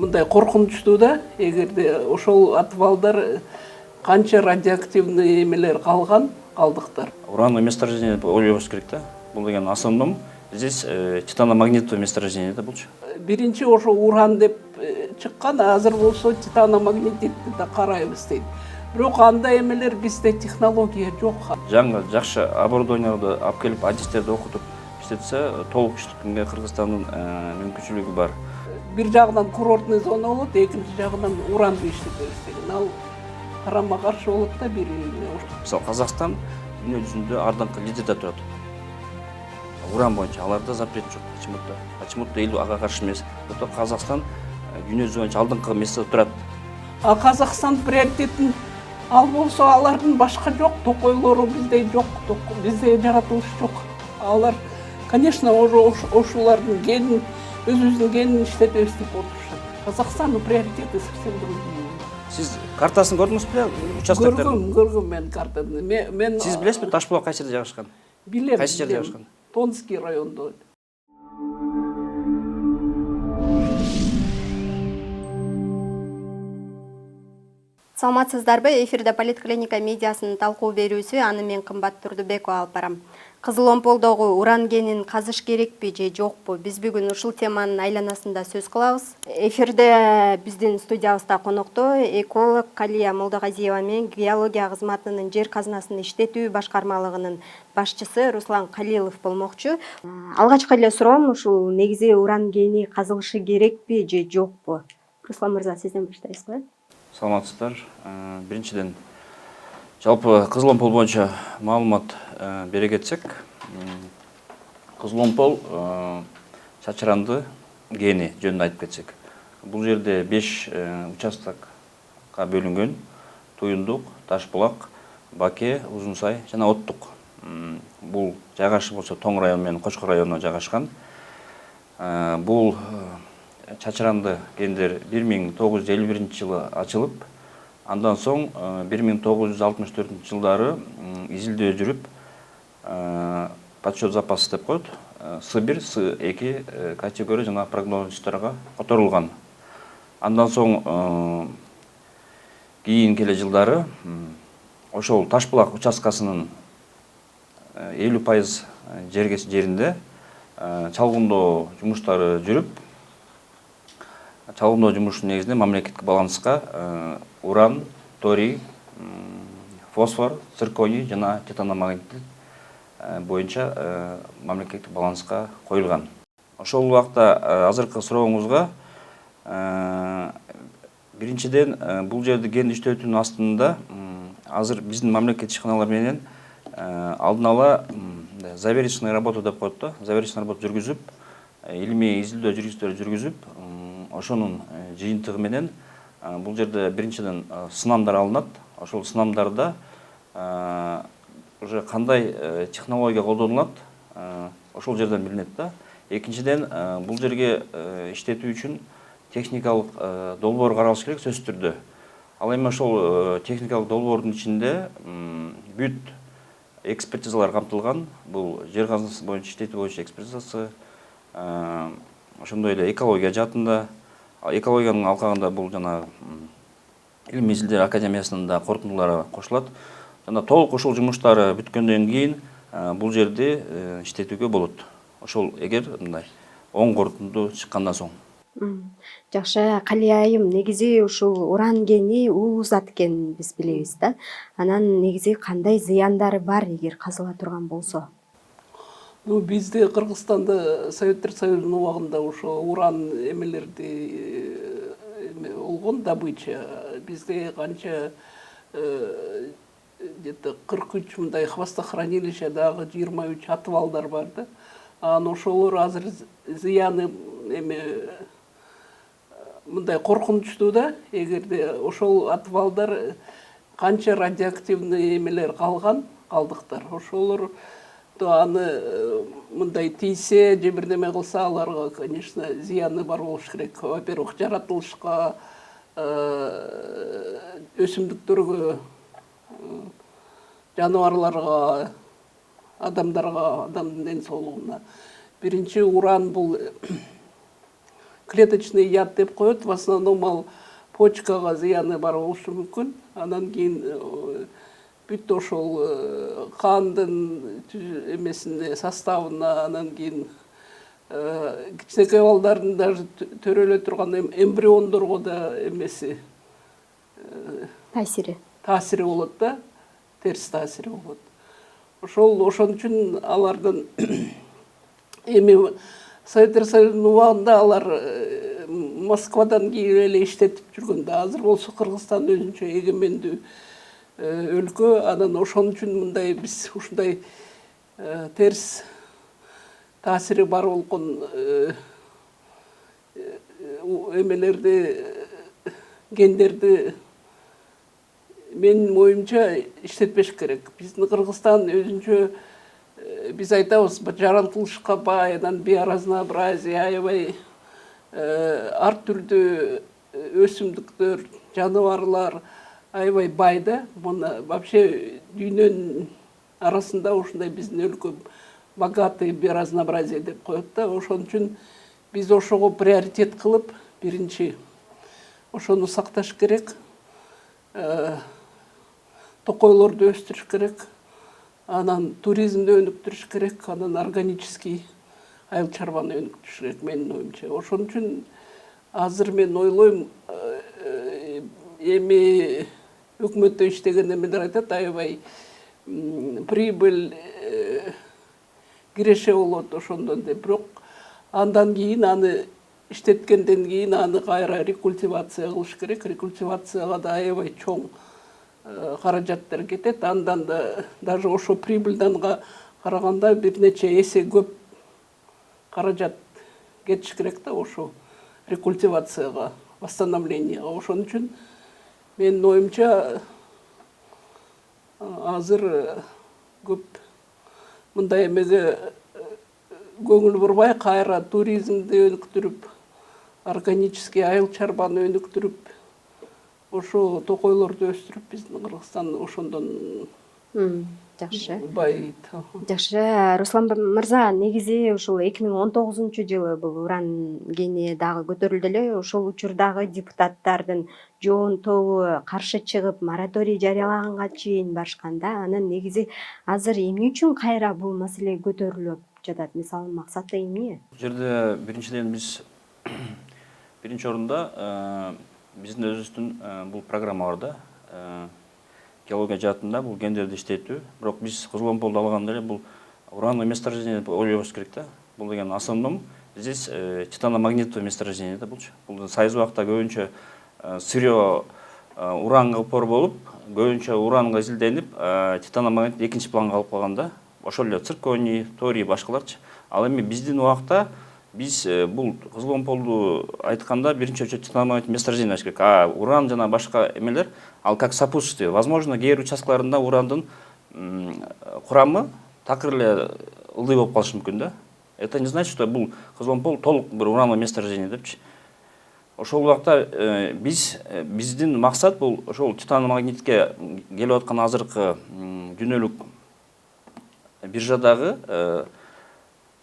мындай коркунучтуу да, эгерде ошол отвалдар канча радиоактивный эмелер калдыктар. Уранное месторождение ойлобуш керек да. Бул деген основном здесь титаномагнитовое месторождение да болчу. Биринчи ошо уран деп чыккан, азыр болсо титаномагнетитти да карайбыз дейт. Бирок андай эмелер бизде технология жок. Жаңы жакшы оборудованияларды алып келип, адистерди окутуп иштетсе, толук иштеткенге Кыргызстандын мүмкүнчүлүгү бар. Бир жагынан курортный зона болот, экинчи жагынан уранды иштетебиз деген. Ал карама каршы болот да бири-бирине. Мисалы Казакстан дүйнө жүзүндө ардыңкы лидерде турат. Уран боюнча аларда запрет жок. Почему-то эл ага каршы эмес. Зато Казакстан дүйнө жүзү боюнча алдыңкы местеде турат. А Казакстан приоритетин ал болсо алардын башка жок, токойлору бизде жок, бизде жаратылыш жок. Алар, конечно, ошолардын генин, өзүбүздүн генин иштетебиз деп отурушат. Казакстандын приоритети совсем другие. Сиз картасын көрдүңүз беле? Участоктордун? Көргөм мен картаны. Мен Сиз билесизби Ташбулак кайсы жерде жайгашкан? Билем. Кайсы жерде жайгашкан? Тонский райондо. Саламатсыздарбы? Эфирде Политклиника медиасынын талкуу берүүсү, аны мен Кымбат Турдубекова алып барам. Кызыл Омполдогу уран кенин казыш керекпи же жокпу? Биз бүгүн ушул теманын айланасында сөз кылабыз. Эфирде биздин студиябызда конокто эколог Калия Молдогазиева менен геология кызматынын жер казынасын иштетүү башкармалыгынын башчысы Руслан Калилов болмокчу. Алгачкы эле суроом ушул негизи уран кени казылышы керекпи же жокпу? Руслан мырза, сизден баштайбызбы? Саламатсыздар. Биринчиден жалпы Кызыл Омпол боюнча маалымат бере кетсек, Кызыл Омпол чачыранды кени жөнүндө айтып кетсек. Бул жерде 5 участокко бөлүнгөн: Туюндук, Ташбулак, Баке, Узунсай жана Оттук. Бул жайгашып болсо Тоң району менен Кочкор районуна жайгашкан. Бул чачыранды кендер 1951 жылы ачылып, андан соң 1964 жылдары изилдөө жүрүп, подсчет запасы деп коет, С1, С2 категория жана прогнозистерге которулган. Андан соң кийинки эле жылдары ошол Ташбулак участкасынын 50% жеринде чалгындоо жумуштары жүрүп, чалгындоо жумушунун негизинде мамлекеттик баланска уран, торий, фосфор, цирконий жана титаномагнит боюнча мамлекеттик баланска коюлган. Ошол убакта азыркы сурооңузга биринчиден бул жерде кен иштетүүнүн астында азыр биздин мамлекеттик ишканалар менен алдын ала заверочный работа деп коет да, заверочный работа жүргүзүп, илимий изилдөө жүргүзүп, ошонун жыйынтыгы менен бул жерде биринчиден сынамдар алынат. Ошол сынамдарда уже кандай технология колдонулат, ошол жерден билинет да. Экинчиден бул жерге иштетүү үчүн техникалык долбоор каралыш керек сөзсүз түрдө. Ал эми ошол техникалык долбоордун ичинде бүт экспертизалар камтылган. Бул жер казынасы боюнча иштетүү боюнча экспертизасы, ошондой эле экология жаатында, экологиянын алкагында бул жана Илим изилдөө академиясынын да корутундулары кошулат. Жана толук ошол жумуштары бүткөндөн кийин бул жерде иштетүүгө болот. Ошол эгер мындай оң корутунду чыккандан соң. Жакшы, Калия айым, негизи ушул уран кени улуу зат экенин биз билебиз да. Анан негизи кандай зыяндары бар эгер казыла турган болсо? Бизде Кыргызстанда Советтер Союзунун убагында ошо уран эмелерди болгон добыча. Бизде канча где-то 43 мындай хвостохранилище, дагы 23 отвалдар бар да. Анан ошолор азыр зыяны эме мындай коркунучтуу да, эгерде ошол отвалдар канча радиоактивный эмелер калдыктар. Ошолор аны мындай тийсе же бир неме кылса, аларга, конечно, зыяны бар болуш керек. Во-первых, жаратылышка, өсүмдүктөргө, жаныбарларга, адамдарга, адамдын ден соолугуна. Биринчи уран бул клеточный яд деп коет. В основном ал почкага зыяны бар болушу мүмкүн. Анан кийин бүт ошол кандын эмесине составына, анан кийин кичинекей балдардын даже төрөлө турган эмбриондорго да эмеси таасири болот да, терс таасири болот. Ошон үчүн алардын эми Советтер Союзунун убагында алар Москвадан кийип эле иштетип жүргөн да. Азыр болсо Кыргызстан өзүнчө эгемендүү өлкө, анан ошон үчүн мындай биз ушундай терс таасири бар болгон эмелерди, гендерди менин оюмча иштетпеш керек. Биздин Кыргызстан өзүнчө биз айтабыз, жаратылышка бай, анан биоразнообразие, аябай ар түрдүү өсүмдүктөр, жаныбарлар аябай бай да. Муну вообще дүйнөнүн арасында ушундай биздин өлкө богатый биоразнообразие деп коет да. Ошон үчүн биз ошого приоритет кылып, биринчи ошону сакташ керек, токойлорду өстүрүш керек, анан туризмди өнүктүрүш керек, анан органический айыл чарбаны өнүктүрүш керек менин оюмча. Ошон үчүн азыр мен ойлойм, эми өкмөттө иштеген эмелер айтат, аябай прибыль киреше болот ошондон деп. Бирок андан кийин аны иштеткенден кийин аны кайра рекультивация кылыш керек. Рекультивацияга да аябай чоң каражаттар кетет. Андан да даже ошо прибыльдан караганда бир нече эсе көп каражат кетиш керек да ошо рекультивацияга, восстановленияга. Ошон үчүн менин оюмча азыр көп мындай эмеге көңүл бурбай, кайра туризмди өнүктүрүп, органический айыл чарбаны өнүктүрүп, ошо токойлорду өстүрүп, биздин Кыргызстан ошондон жакшы. Байыйт. Жакшы, Руслан мырза, негизи ушул 2019-жылы бул уран кени дагы көтөрүлдү эле. Ошол учурдагы депутаттардын жоон тобу каршы чыгып, мораторий жарыялаганга чейин барышкан да. Анан негизи азыр эмне үчүн кайра бул маселе көтөрүлүп жатат? Мисалы, максаты эмне? Бул жерде биринчиден биз биринчи орунда биздин өзүбүздүн бул программа бар да. Геология жаатында бул гендерди иштетүү. Бирок биз Кызыломполду алганда эле бул урановое месторождение деп ойлобуш керек да. Бул деген основном здесь титаномагнитовое месторождение да булчу. Бул сайыз убакта көбүнчө сырье уранга упор болуп, көбүнчө уранга изилденип, титаномагнит экинчи планга калып калган да. Ошол эле цирконий, торий башкаларчы. Ал эми биздин убакта биз бул Кызыломполду айтканда биринчи очередь титаномагнит месторождение ачыш керек. Уран жана башка эмелер ал как сопутствие. Возможно, кээ бир участкаларында урандын курамы такыр эле ылдый болуп калышы мүмкүн да. Это не значит, что бул Кызыломпол толук бир урановое месторождение депчи. Ошол убакта биздин максат бул ошол титаномагнитке келип аткан азыркы дүйнөлүк биржадагы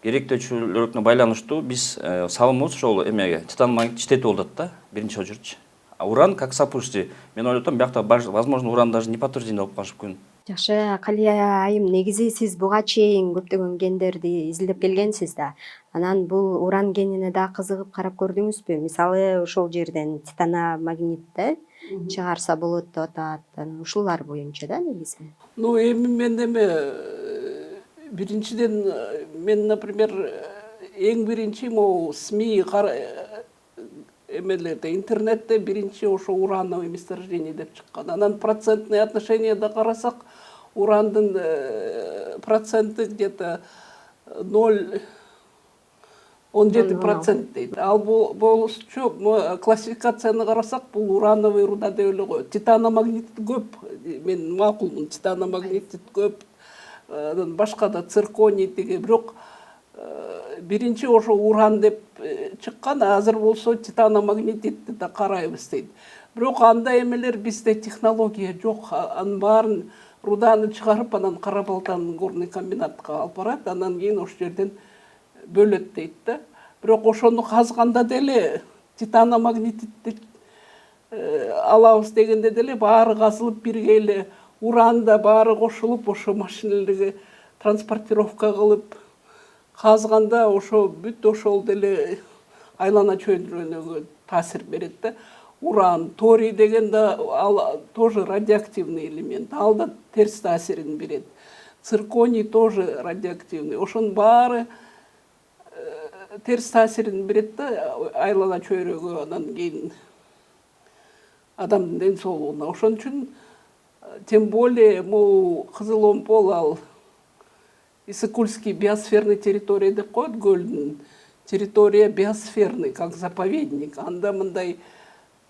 керектөөчүлүкүнө байланыштуу биз салымыбыз ошол эмеге титаномагнит иштетүү болуп атат да, биринчи очередь. Уран как сопутствие. Мен ойлоп атам, биякта возможно уран даже не подтверждение болуп калышы мүмкүн. Жакшы, Калия айым, негизи сиз буга чейин көптөгөн гендерди изилдеп келгенсиз да. Анан бул уран генине да кызыгып карап көрдүңүзбү? Мисалы, ошол жерден титаномагнитти чыгарса болот деп атат. Ушулар боюнча да негизи. Эми мен биринчиден мен, например, эң биринчи могу СМИ эмелерде, интернетте биринчи ошо урановое месторождение деп чыккан. Анан процентный отношенияда карасак, урандын проценти где-то 0,17% дейт. Ал болушчу классификацияны карасак, бул урановый руда деп эле коет. Титаномагнит көп, мен макулмун, титаномагнит көп, анан башка да цирконий деги, бирок биринчи ошо уран деп чыккан, азыр болсо титаномагнитти да карайбыз дейт. Бирок анда эмелер бизде технология жок. Анын баарын руданы чыгарып, анан Кара Балтан горный комбинатка алып барат, анан кийин ошол жерден бөлөт дейт да. бирок ошону казганда деле титаномагнетитти алабыз дегенде деле баары казылып бирге эле уран да баары кошулуп ошо машинелерге транспортировка кылып казганда ошо бүт ошол деле айлана чөйрөнүгө таасир берет да. Уран, торий деген да ал тоже радиоактивный элемент, ал да терс таасирин берет. Цирконий тоже радиоактивный. Ошонун баары терс таасирин берет да айлана чөйрөгө, анан кийин адамдын ден соолугуна. Ошон үчүн тем более могу Кызыл Омпол ал Иссык-Кульский биосферный территория деп коет, көлдүн территория биосферный, как заповедник. Анда мындай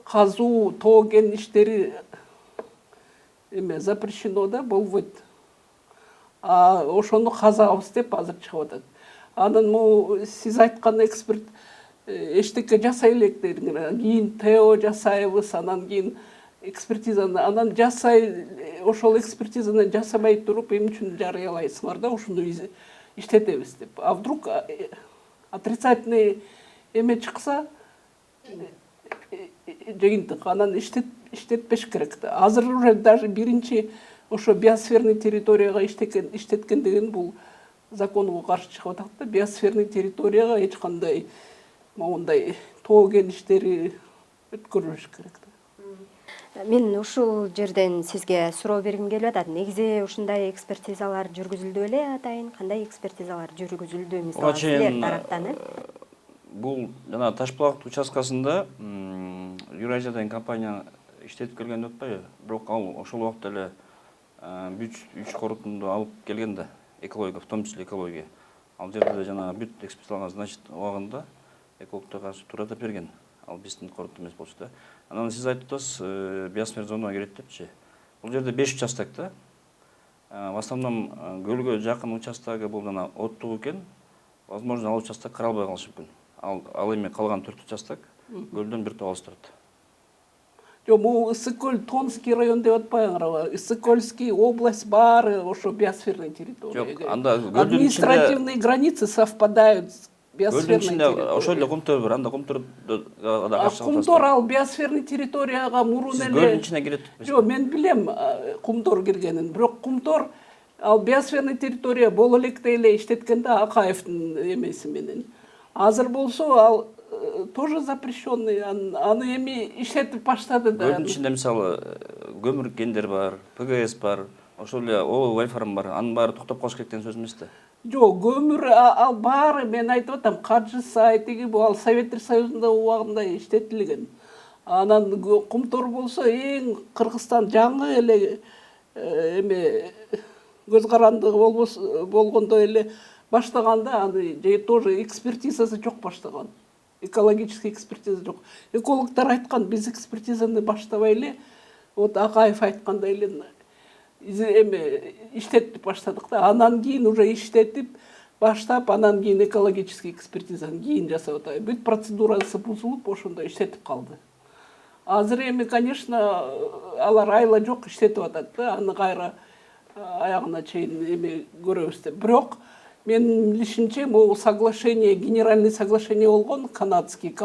казуу, тоо кен иштери запрещено да болбойт. Ошону казабыз деп азыр чыгып атат. Анан могу сиз айткан эксперт эчтеке жасай электериңер. Кийин ТО жасайбыз, анан кийин экспертизаны, анан жасай, ошол экспертизаны жасабай туруп эмне үчүн жарыялайсыңар да ушуну иштетебиз деп. А вдруг отрицательный эме чыкса, жыйынтык, анан иштетпеш керек да. Азыр уже даже биринчи ошо биосферный территорияга иштеткен деген бул законго каршы чыгып атат да. Биосферный территорияга эч кандай моундай тоо кен иштери өткөрүлүш керек да. Мен ушул жерден сизге суроо бергим келип атат. Негизи ушундай экспертизалар жүргүзүлдү беле атайын? Кандай экспертизалар жүргүзүлдү мисалы силер тараптан? Бул жана Ташбулак участкасында Юрайза деген компания иштетип келген деп атпайбы? Бирок ал ошол убакта эле үч корутунду алып келген да, экология, в том числе экология. Ал жерде жана бүт экспертизаларга значит убагында экологдорго каршы турата берген. Ал биздин корут эмес болчу да. Анан сиз айтып атасыз, биосфер зонага кирет депчи. Бул жерде 5 участок да. В основном көлгө жакын участогу бул жана оттук экен. Возможно, ал участок каралбай калышы мүмкүн. Ал эми калган 4 участок көлдөн бир топ алыс турат. Жок, могу Иссык-Көл Томский район деп атпайсыңарбы? Иссык-Кольский область баары ошо биосферный территория. Жок, анда административные границы совпадают с биосферной территорией. Ошол эле кумтөр бар, анда кумтор кумтор ал биосферный территорияга мурун эле. Көлдүн ичине кирет. Жок, мен билем кумтор киргенин, бирок кумтор ал биосферный территория боло электе эле иштеткен да Акаевдин эмеси менен. Азыр болсо ал тоже запрещенный, аны эми иштетип баштады да. Көлдүн ичинде мисалы көмүр кендер бар, ПГС бар, ошол эле Вольфрам бар, анын баары токтоп калыш керек деген сөз эмес да. Жок, көмүр ал баары, мен айтып атам, Каржысай тиги бул ал Советтер Союзунда убагында иштетилген. Анан кумтор болсо эң Кыргызстан жаңы эле эме көз карандыгы болгондо эле баштаганда, аны тоже экспертизасы жок баштаган. Экологический экспертиза жок. Экологдор айткан, биз экспертизаны баштабай эле, вот Акаев айткандай эле эме иштетип баштадык да. Анан кийин уже иштетип баштап, анан кийин экологический экспертизаны кийин жасап атабыз. Бүт процедурасы бузулуп, ошондо иштетип калды. Азыр эми, конечно, алар айла жок иштетип атат да. Аны кайра аягына чейин эме көрөбүз деп. Бирок менин билишимче, могу соглашение, генеральный соглашение болгон, канадский,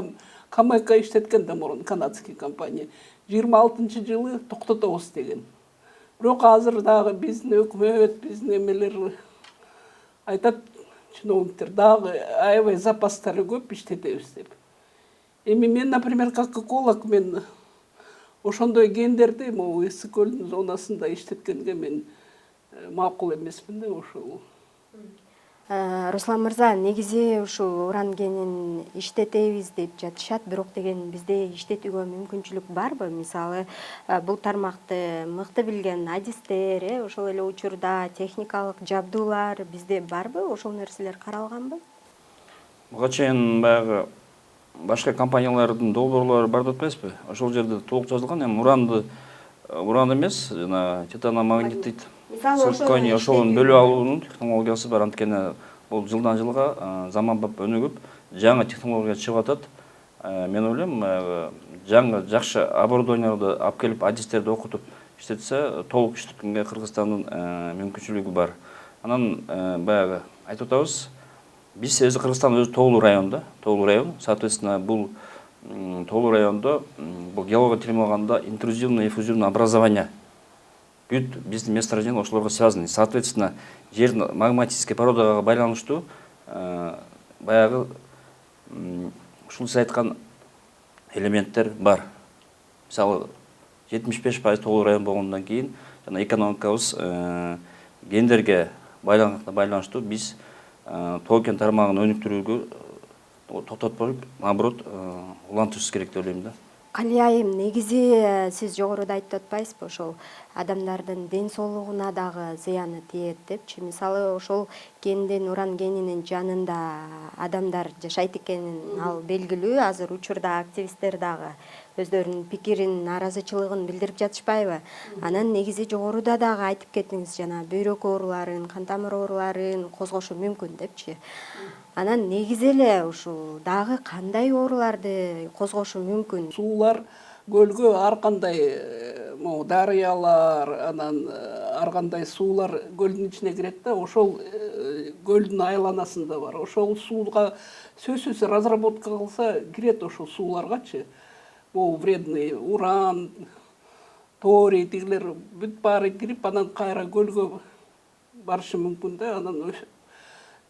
Камека иштеткен да мурун, канадский компания. 26-жылы токтотобуз деген. Бирок азыр дагы биздин өкмөт, биздин эмелер айтат, чиновниктер дагы аябай запастары көп иштетебиз деп. Эми мен, например, как эколог, мен ошондой гендерди могу Иссык-Көлдүн зонасында иштеткенге мен макул эмесмин да ошол. Руслан мырза, негизи ушул уран кенин иштетебиз деп жатышат, бирок деген бизде иштетүүгө мүмкүнчүлүк барбы? Мисалы, бул тармакты мыкты билген адистер, ошол эле учурда техникалык жабдуулар бизде барбы? Ошол нерселер каралганбы? Буга чейин баягы башка компаниялардын долбоорлору бар деп атпайсызбы? Ошол жерде толук жазылган, эми уран эмес, жана титаномагнетит, цирконий, ошонун бөлүп алуунун технологиясы бар. Анткени бул жылдан жылга заманбап өнүгүп, жаңы технология чыгып атат. Мен ойлойм, жаңы жакшы оборудованияларды алып келип, адистерди окутуп иштетсе, толук иштеткенге Кыргызстандын мүмкүнчүлүгү бар. Анан баягы айтып атабыз, Биз өзү Кыргызстан өзү тоолуу район. Соответственно, бул тоолуу райондо бул геология термин алганда интрузивное и эффузивное образование бүт биздин месторождение ошолорго связаны. Соответственно, жердин магматический породага байланыштуу баягы ушул сиз айткан элементтер бар. Мисалы 75% тоолуу район болгондон кийин жана экономикабыз гендерге байланыштуу биз тоо кен тармагын өнүктүрүүгө токтотпой, наоборот, улантышыбыз керек деп ойлойм да. Калий айым, негизи сиз жогоруда айтып атпайсызбы, ошол адамдардын ден соолугуна дагы зыяны тиет депчи. Мисалы, ошол кендин, уран кенинин жанында адамдар жашайт экенин ал белгилүү. Азыр учурда активисттер дагы өздөрүнүн пикирин, нааразычылыгын билдирип жатышпайбы? Анан негизи жогоруда дагы айтып кеттиңиз, жана бөйрөк ооруларын, кан тамыр ооруларын козгошу мүмкүн депчи. Анан негизи эле ушул дагы кандай ооруларды козгошу мүмкүн? Суулар көлгө ар кандай дарыялар, анан ар кандай суулар көлдүн ичине кирет да, ошол көлдүн айланасында бар. Ошол сууга сөзсүз разработка кылса кирет ошол сууларгачы. Бул вредный уран, торий тигилер бүт баары кирип, анан кайра көлгө барышы мүмкүн да. Анан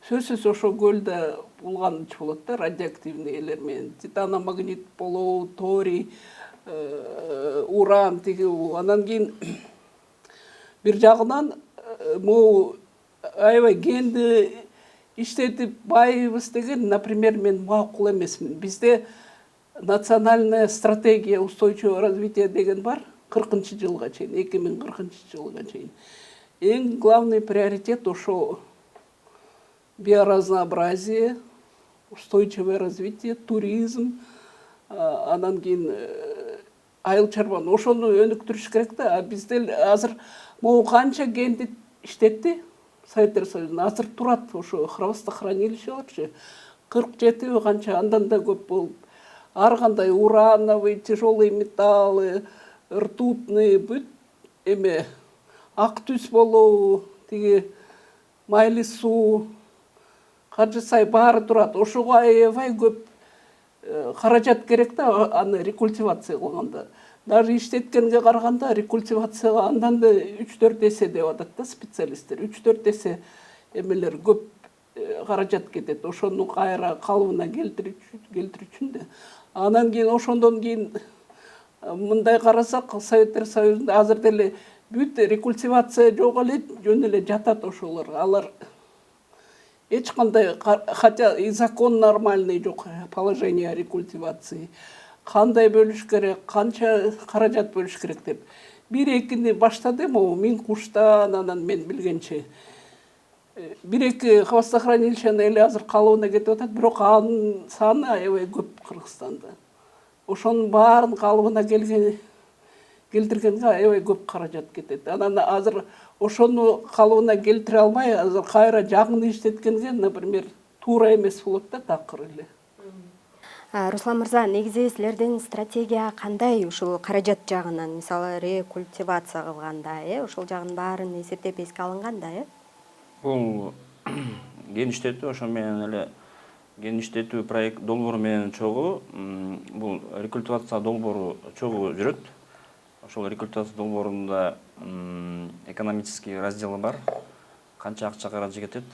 сөзсүз ошол көлдө булганыч болот да, радиоактивный элемент, титаномагнит болобу, торий, уран тиги. Анан кийин бир жагынан могу аябай кенди иштетип байыбыз деген, например, мен макул эмесмин. Бизде национальная стратегия устойчивого развития деген бар, 40-жылга чейин, 2040-жылга чейин. Эң главный приоритет ошо биоразнообразие, устойчивое развитие, туризм, анан кийин айыл чарбаны ошону өнүктүрүш керек да. А бизде азыр могу канча кенди иштетти Советтер Союзунда, азыр турат ошо хранилищелерчи 47 канча, андан да көп болуп. Ар кандай урановый, тяжелые металлы, ртутный, бүт эме ак түз болобу, тиги майлы суу, Кажы Сай баары турат. Ошого аябай көп каражат керек да, аны рекультивация кылганда. Даже иштеткенге караганда рекультивацияга андан да 3-4 эсе деп атат да специалисттер. 3-4 эсе эмелер көп каражат кетет. Ошону кайра калыбына келтирүү үчүн да. Анан кийин ошондон кийин мындай карасак, Советтер Союзунда азыр деле бүт рекультивация жок эле, жөн эле жатат ошолор. Алар эч кандай, хотя и закон нормальный жок, положение рекультивации. Кандай бөлүш керек, канча каражат бөлүш керек деп. 1-2 баштады могу Минкуштан, анан мен билгенче. 1-2 хвостохранилищени эле азыр калыбына кетип атат, бирок анын саны аябай көп Кыргызстанда. Ошонун баарын калыбына келтиргенге аябай көп каражат кетет. Анан азыр ошону калыбына келтире албай, азыр кайра жагын иштеткенге, например, туура эмес болот да такыр эле. Руслан мырза, негизи силердин стратегия кандай ушул каражат жагынан, мисалы рекультивация кылганда, ошол жагын баарын эсептеп эске алынган да, Бул кен иштетүү, ошо менен эле кен иштетүү проект долбоору менен чогуу, бул рекультивация долбоору чогуу жүрөт. Ошол рекультивация долбоорунда экономический разделы бар. Канча акча каражат кетет,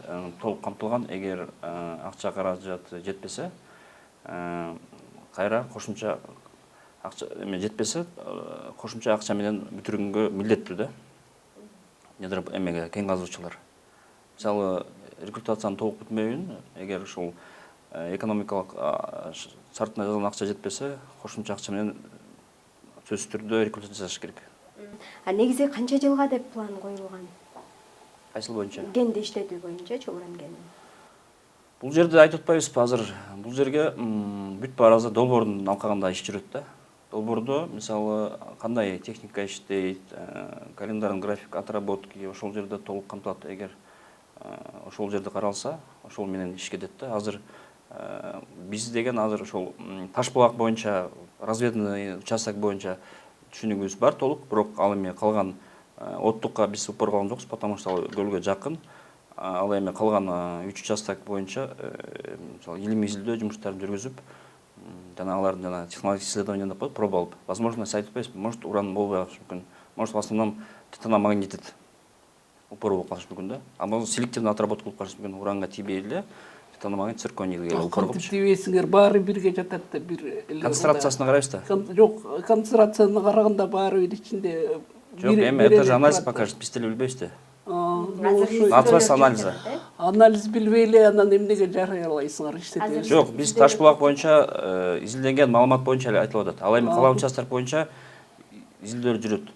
толук камтылган. Эгер акча каражат жетпесе, кайра кошумча акча жетпесе, кошумча акча менен бүтүргөнгө милдеттүү да. Эмеге кен казуучулар. Мисалы, рекультивациянын толук бүтмөйүн, эгер ушул экономикалык шартына жазылган акча жетпесе, кошумча акча менен сөзсүз түрдө рекультивация жасаш керек. Негизи канча жылга деп план коюлган? Кайсыл боюнча? Кенди иштетүү боюнча, уран кенин. Бул жерде айтып атпайбызбы, азыр бул жерге бүт баары долбоордун алкагында иш жүрөт да. Долбоордо мисалы кандай техника иштейт, календарный график отработки ошол жерде толук камтылат. Эгер ошол жерде каралса, ошол менен иш кетет да. Азыр биз деген азыр ошол Ташбулак боюнча, разведный участок боюнча түшүнүгүбүз бар толук, бирок ал эми калган оттукка биз упор кылган жокпуз, потому что ал көлгө жакын. ал эми калган 3 участок боюнча мисалы илимий изилдөө жумуштарын жүргүзүп, жана алардын жана технологический исследование деп коет, проба алып. Возможно, айтып атпайбыз, может уран болбой калышы мүмкүн. Может в основном титаномагнетит упор болуп калышы мүмкүн да. А болсо селективный отработка кылып калышы мүмкүн, уранга тийбей эле титаномагнит цирконийге эле упор кылып. Тийбейсиңер, баары бирге жатат да, бир Концентрациясына карайбыз да. Жок, концентрацияны караганда баары бир ичинде. Жок, эми это же анализ покажет, биз деле билбейбиз да. Называется анализа. Анализ билбей эле анан эмнеге жарыялайсыңар иштетебиз? Жок, биз Ташбулак боюнча изилденген маалымат боюнча эле айтылып атат. Ал эми калган участоктор боюнча изилдөөлөр жүрөт.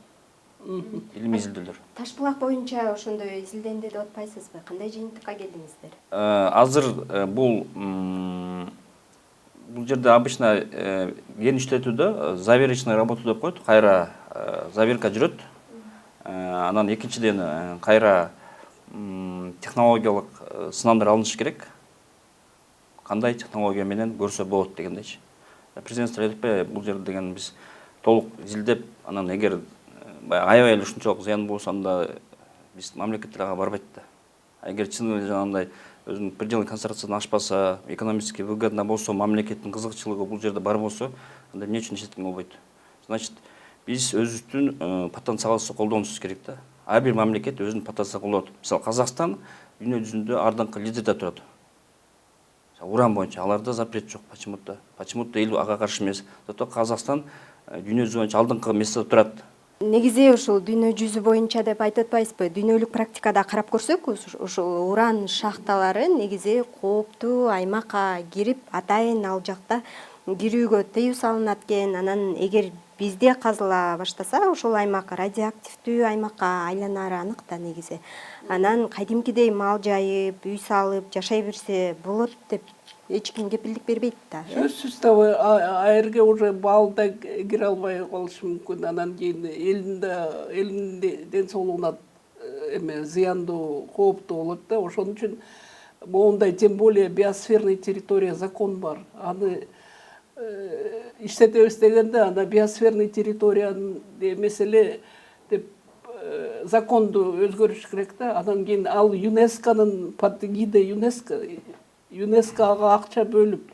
Илимий изилдөөлөр. Ташбулак боюнча ошондой изилденди деп атпайсызбы? Кандай жыйынтыкка келдиңиздер? Азыр бул жерде обычно ген иштетүүдө заверочный работа деп коет, кайра заверка жүрөт. Анан экинчиден кайра технологиялык сынамдар алыныш керек. Кандай технология менен көрсө болот дегендейчи. Президент айтпай, бул жерде деген биз толук изилдеп, анан эгер аябай эле ушунчалык зыян болсо анда биз мамлекеттер ага барбайт да. Эгер чын эле жанагындай өзүнүн пределный концентрациядан ашпаса, экономически выгодно болсо, мамлекеттин кызыкчылыгы бул жерде бар болсо, анда эмне үчүн иштеткен болбойт? Значит, биз өзүбүздүн потенциалыбызды колдонуубуз керек да. Ар бир мамлекет өзүнүн потенциалын колдонот. Мисалы, Казакстан дүйнө жүзүндө ардыңкы лидерде турат. Уран боюнча аларда запрет жок, почему-то. Почему-то эл ага каршы эмес. Зато Казакстан дүйнө жүзү боюнча алдыңкы местеде турат. Негизи ушул дүйнө жүзү боюнча деп айтып атпайсызбы? Дүйнөлүк практикада карап көрсөк, ушул уран шахталары негизи кооптуу аймакка кирип, атайын ал жакта кирүүгө тыюу салынат экен. Анан эгер бизде казыла баштаса, ошол аймак радиоактивдүү аймакка айланары анык да негизи. Анан кадимкидей мал жайып, үй салып жашай берсе болот деп эч ким кепилдик бербейт да. Сөзсүз табы айырге уже бал да кире албай калышы мүмкүн. Анан кийин элдин ден соолугуна эме зыяндуу, кооптуу болот да. Ошон үчүн моундай, тем более биосферный территория закон бар. Аны иштетебиз дегенде, анда биосферный территориянын эмес эле деп законду өзгөрүш керек да. Анан кийин ал ЮНЕСКОнун под эгидой ЮНЕСКОга акча бөлүп,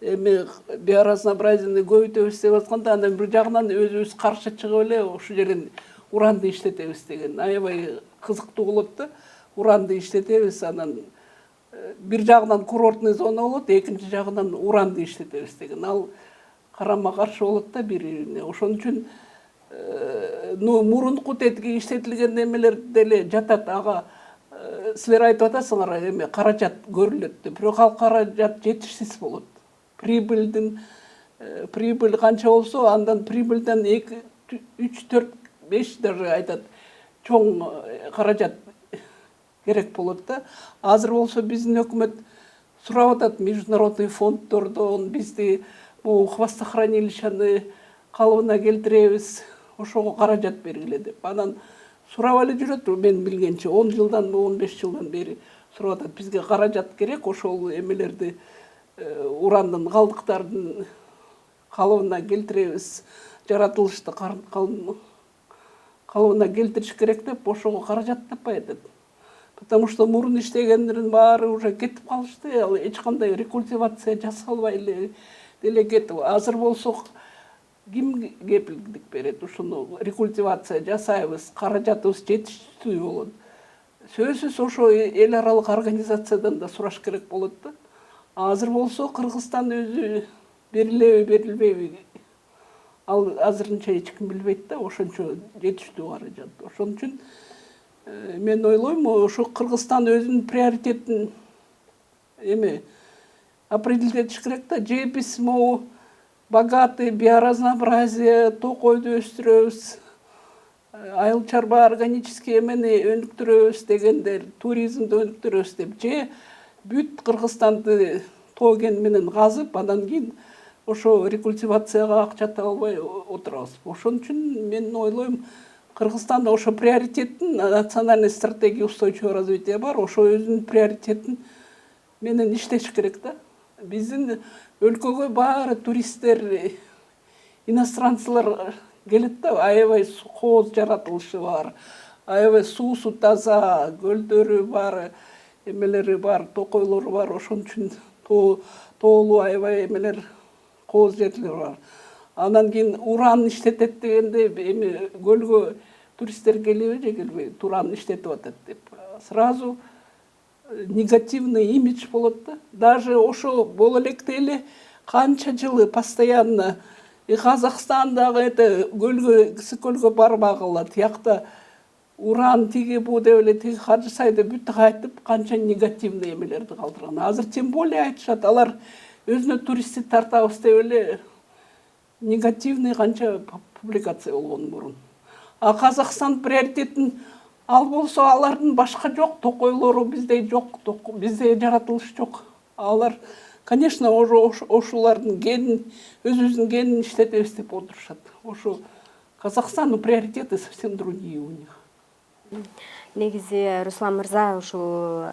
эми биоразнообразиени көбөйтөбүз деп атканда, анан бир жагынан өзүбүз каршы чыгып эле ушул жерден уранды иштетебиз деген аябай кызыктуу болот да. Уранды иштетебиз, анан бир жагынан курортный зона болот, экинчи жагынан уранды иштетебиз деген. Ал карама каршы болот да бири-бирине. Ошон үчүн мурунку тетиги иштетилген немелер деле жатат, ага силер айтып атасыңар, эме каражат көрүлөт деп. Бирок ал каражат жетишсиз болот. Прибыль канча болсо, андан прибыльден 2, 3, 4, 5 даже айтат чоң каражат керек болот да. Азыр болсо биздин өкмөт сурап атат международный фонддордон бизди бул хвостохранилищени калыбына келтиребиз, ошого каражат бергиле деп. Анан сурап эле жүрөт, мен билгенче 10 жылдан, 15 жылдан бери сурап атат, бизге каражат керек, ошол эмелерди урандын калдыктарын калыбына келтиребиз, жаратылышты калыбына келтириш керек деп, ошого каражат таппай атат. Потому что мурун иштегендердин баары уже кетип калышты, эч кандай рекультивация жасалбай деле кетип. Азыр болсо ким кепилдик берет? Ушуну рекультивация жасайбыз, каражатыбыз жетиштүү болот. Сөзсүз ошо эл аралык организациядан да сураш керек болот да. Азыр болсо Кыргызстан өзү берилеби, берилбейби? Ал азырынча эч ким билбейт да, ошончо жетиштүү каражат. Ошон үчүн мен ойлойм, ошо Кыргызстан өзүнүн приоритетин определить керек да. Же биз могу богатый биоразнообразие, токойду өстүрөбүз, айыл чарба органический эмени өнүктүрөбүз дегендер, туризмди өнүктүрөбүз деп, же бүт Кыргызстанды тоо кен менен казып, андан кийин ошо рекультивацияга акча таба албай отурабыз. Ошон үчүн мен ойлойм, Кыргызстанда ошо приоритеттин, национальный стратегия устойчивого развития бар, ошо өзүнүн приоритетин менен иштеш керек да. Биздин өлкөгө баары туристтер, иностранцылар келет да, аябай кооз жаратылышы бар, аябай суусу таза, көлдөрү бар, эмелери бар, токойлору бар, ошон үчүн тоолуу аябай эмелер кооз жерлер бар. Анан кийин уран иштетет дегенде эми көлгө туристтер келеби же келбейби, уран иштетип атат деп. Сразу негативный имидж болот да. Даже ошо боло электе эле канча жылы постоянно Казакстандагы это көлгө барбагыла, тиякта уран тиги бу деп эле тиги каржысай деп бүт айтып канча негативный эмелерди калтырган. Азыр тем более айтышат, алар өзүнө туристти тартабыз деп эле негативный канча публикация болгон мурун. А Казакстан приоритетин ал болсо алардын башка жок, токойлору бизде жок, бизде жаратылыш жок. Алар, конечно, ошолардын генин, өзүбүздүн генин иштетебиз деп отурушат. Ошо Казахстандын приоритеты совсем другие у них. Негизи Руслан мырза ушул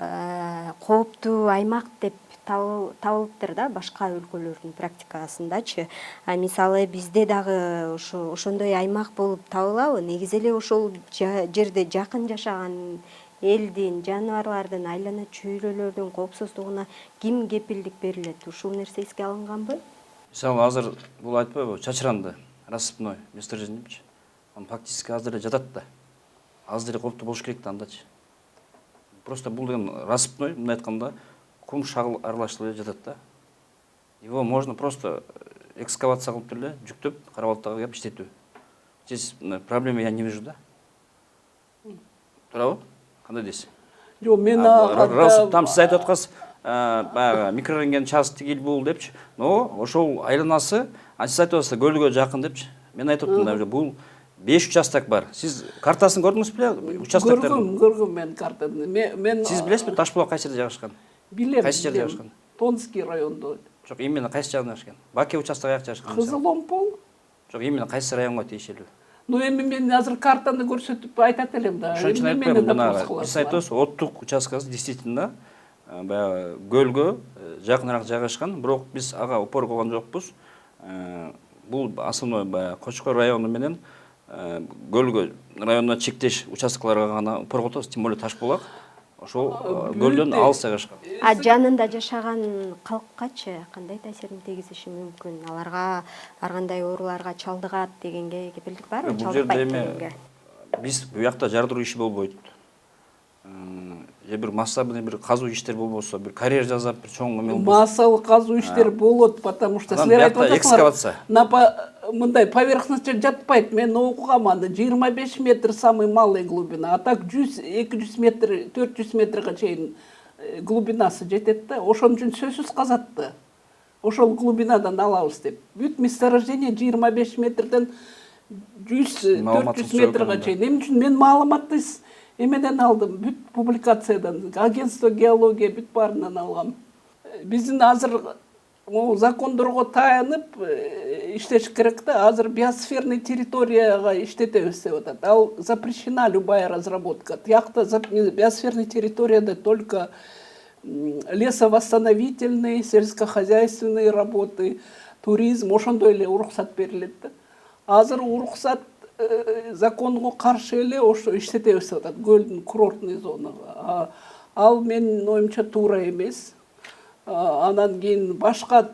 кооптуу аймак деп табылыптыр да башка өлкөлөрдүн практикасындачы. Мисалы бизде дагы ошондой аймак болуп табылабы? Негизи эле ошол жерде жакын жашаган элдин, жаныбарлардын, айлана чөйрөлөрдүн коопсуздугуна ким кепилдик берилет? Ушул нерсе эске алынганбы? Мисалы азыр бул айтпайбы, чачыранды, рассыпной месторождение депчи. Он фактически азыр эле жатат да. Азыр эле кооптуу болуш керек да андачы. Просто бул деген рассыпной, мындай айтканда, кум шагыл аралашып эле жатат да. Его можно просто экскавация кылып эле жүктөп Карабалтага келип иштетүү. Здесь проблемы я не вижу да. Туурабы? Кандай дейсиз? Жок, мен там сиз айтып аткансыз, баягы микрорентген час тигил бул депчи. Но ошол айланасы, сиз айтып атасыз көлгө жакын депчи. Мен айтып атам да, бул 5 участок бар. Сиз картасын көрдүңүз беле? Участоктордун. Көргөм мен картаны. Мен Сиз билесизби Ташбулак кайсы жерде жайгашкан? Билем. Кайсы жерде жайгашкан? Тонский райондо. Жок, именно кайсы жагында жайгашкан? Баке участогу каяк жайгашкан? Кызыломпол. Жок, именно кайсы районго тиешелүү? Ну эми мен азыр картаны көрсөтүп айтат элем да. Ошон үчүн айтпайм, мына сиз айтасыз, оттук участкасы действительно баягы көлгө жакыныраак жайгашкан, бирок биз ага упор койгон жокпуз. Бул основной баягы Кочкор району менен көлгө районуна чектеш участкаларга гана упор котобуз, тем более Ташбулак ошол көлдөн алыс жайгашкан. Жанында жашаган калккачы кандай таасирин тийгизиши мүмкүн? Аларга ар кандай ооруларга чалдыгат дегенге кепилдик барбы? Бул жерде эми биз буякта жардыруу иши болбойт. Же бир массабный бир казуу иштер болбосо, бир карьер жасап, бир чоң эме болбосо. Массалык казуу иштер болот, потому что силер айтып экскавация. Мындай поверхностьта жатпайт. Мен окугам аны 25 метр самый малый глубина, а так 100-200 метр, 400 метрге чейин глубинасы жетет да. Ошон үчүн сөзсүз казат да. Ошол глубинадан алабыз деп. Бүт месторождение 25 метрден 100-400 метрге чейин. Эмне үчүн мен маалыматты эмеден алдым, бүт публикациядан, агентство геология бүт баарынан алгам. Биздин азыр закондорго таянып иштеш керек да. Азыр биосферный территорияга иштетебиз деп атат. Ал запрещена любая разработка. Тиякта биосферный территорияда только лесовосстановительные, сельскохозяйственные работы, туризм, ошондой эле уруксат берилет да. Азыр уруксат законго каршы эле ошо иштетебиз деп атат, көлдүн курортный зонага. Ал менин оюмча туура эмес. Анан кийин башка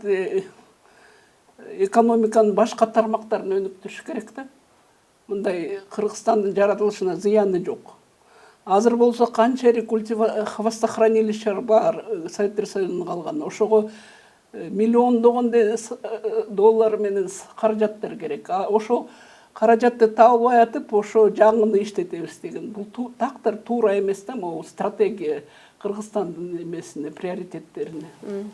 экономиканын башка тармактарын өнүктүрүш керек да. Мындай Кыргызстандын жаратылышына зыяны жок. Азыр болсо канча хвостохранилищер бар, Советтер Союзунун калган. Ошого миллиондогон доллар менен каражаттар керек. Ошол каражатты табылбай атып, ошо жаңыны иштетебиз деген. Бул тактыр туура эмес да, могу стратегия Кыргызстандын эмесине, приоритеттерине.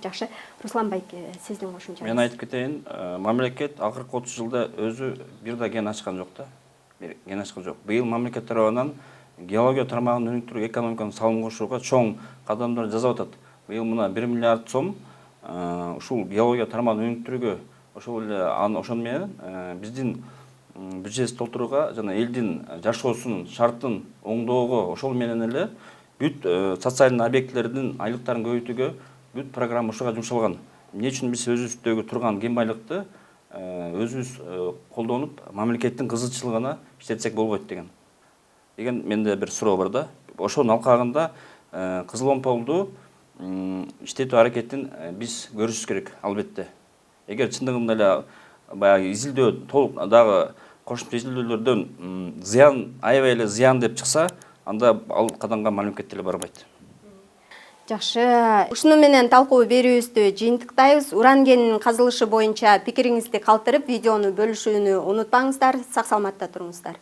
Жакшы. Руслан байке, сиздин кошумчаңыз. Мен айтып кетейин, мамлекет акыркы 30 жылда өзү бир да ген ачкан жок да. Ген ачкан жок. Быйыл мамлекет тарабынан геология тармагын өнүктүрүү, экономиканы салым кошууга чоң кадамдар жасап атат. Быйыл мына 1 миллиард сом ушул геология тармагын өнүктүрүүгө, ошол эле ошон менен биздин бюджет толтурууга жана элдин жашоосунун шартын оңдоого, ошол менен эле бүт социальный объектилердин айлыктарын көбөйтүүгө бүт программа ушуга жумшалган. Эмне үчүн биз өзүбүздөгү турган кен байлыкты өзүбүз колдонуп, мамлекеттин кызыкчылыгына иштетсек болбойт деген менде бир суроо бар да. Ошонун алкагында кызыл иштетүү аракетин биз көрүшүбүз керек албетте. Эгер чындыгында эле баягы изилдөө толук дагы кошумча изилдөөлөрдөн зыян, аябай эле зыян деп чыкса, анда ал кадамга мамлекет деле барбайт. Жакшы. Ушуну менен талкуу берүүбүздү жыйынтыктайбыз. Уран кенинин казылышы боюнча пикириңизди калтырып, видеону бөлүшүүнү унутпаңыздар. Сак саламатта туруңуздар.